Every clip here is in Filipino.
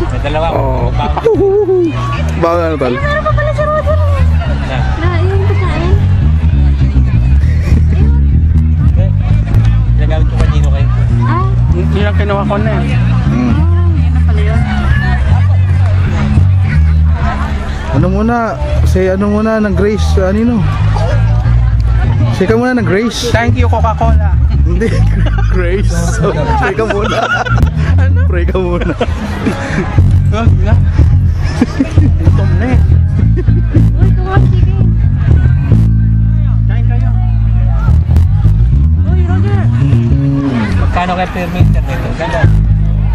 May dalawa. Oh. Bawal ano tol? Meron pa pala si Roger. Na. Yung pagkain. Ginagamit ko kanino kayo. Hindi lang kinuha ko na eh. Yan na pala yun. Ano muna? Say ano muna ng Grace, Nino? Say ka muna ng Grace. Thank you, Coca-Cola. Hindi, Grace. So, pray ka muna. Ano? Pray ka muna. Wag na. Gutom na eh. Uy, kumap, sige. Kain kayo. Uy, Roger. Magkano kayo per meter nito? Ganda.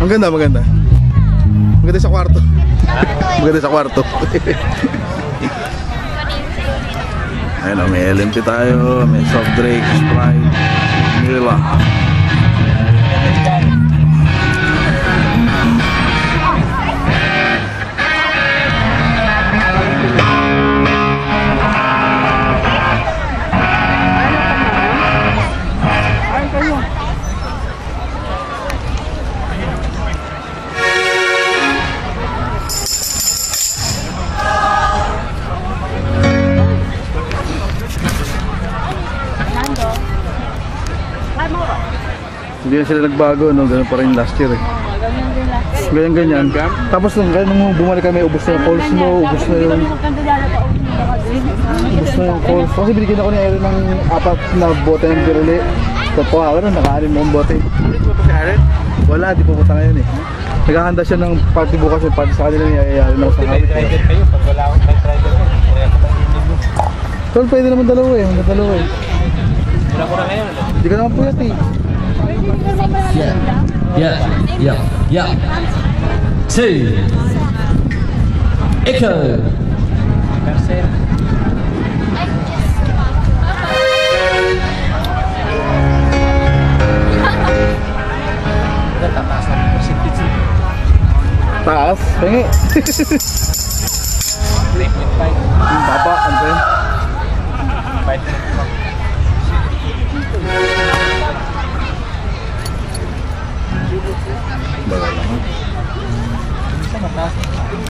Ang ganda, maganda. Maganda sa kwarto. Maganda sa kwarto. Ayun o, may LMP tayo, may soft drink, Sprite, Mila. Hindi na sila nagbago, no? Ganun pa rin last year eh. Ganyan din lang. Ganyan-ganyan. Tapos nung bumalik kami, ubos na yung calls mo, ubos na yung... Ubos na yung calls. Kasi binigyan ako ni Erin ng 4 na bote ng birili. Tapos ako na, naka-6 mo ang bote. Ulit mo pa si Aaron? Wala, di pupunta ngayon eh. Naghahanda siya ng party bukas yung party sa kanila niya. Ayayarin ako sa May habit. driver kayo. Pag wala akong may driver ko. Kaya ko pang ininom. Tol, pwede naman dalawa eh. Hanggang dalawa eh. Mura ko na ngayon. Ano? Hindi ka naman puyat eh. Yeah. 2 Echo. Percent. Tataas na yung percentage. Taas. Pengi. 3.5. Baba, ano ba yun? 5.